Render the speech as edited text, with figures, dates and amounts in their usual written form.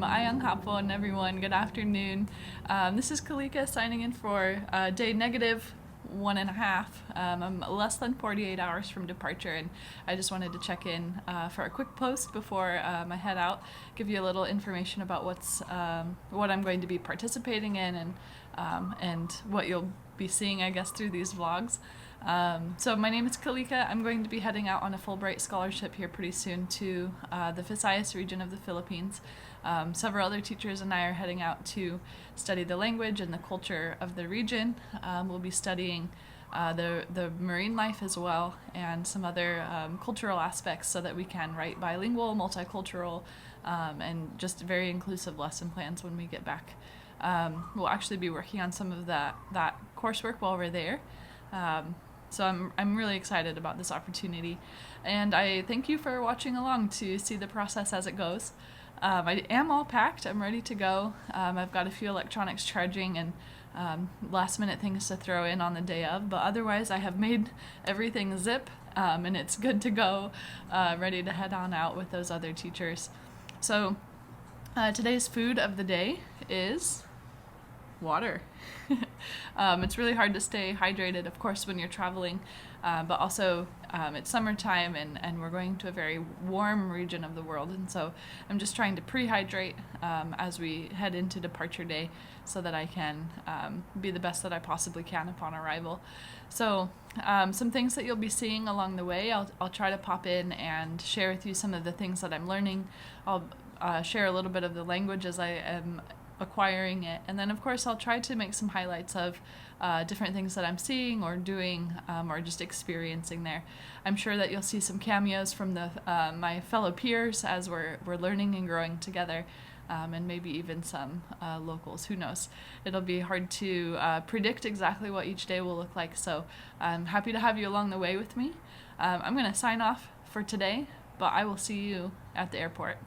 Maayong hapon, everyone. Good afternoon. This is Kalika signing in for day negative 1.5. I'm less than 48 hours from departure, and I just wanted to check in for a quick post before I head out, give you a little information about what I'm going to be participating in, and what you'll be seeing, I guess, through these vlogs. So my name is Kalika. I'm going to be heading out on a Fulbright scholarship here pretty soon to the Visayas region of the Philippines. Several other teachers and I are heading out to study the language and the culture of the region. We'll be studying the marine life as well, and some other cultural aspects, so that we can write bilingual, multicultural, and just very inclusive lesson plans when we get back. We'll actually be working on some of that coursework while we're there. So I'm really excited about this opportunity, and I thank you for watching along to see the process as it goes. I am all packed. I'm ready to go. I've got a few electronics charging and last minute things to throw in on the day of, but otherwise I have made everything zip, and it's good to go, ready to head on out with those other teachers. So today's food of the day is water. It's really hard to stay hydrated, of course, when you're traveling, but also it's summertime, and we're going to a very warm region of the world, and so I'm just trying to pre-hydrate as we head into departure day, so that I can be the best that I possibly can upon arrival. So some things that you'll be seeing along the way, I'll try to pop in and share with you some of the things that I'm learning. I'll share a little bit of the language as I am acquiring it, and then of course I'll try to make some highlights of different things that I'm seeing or doing, or just experiencing there. I'm sure that you'll see some cameos from my fellow peers as we're learning and growing together, and maybe even some locals. Who knows? It'll be hard to predict exactly what each day will look like, so I'm happy to have you along the way with me. I'm going to sign off for today, but I will see you at the airport.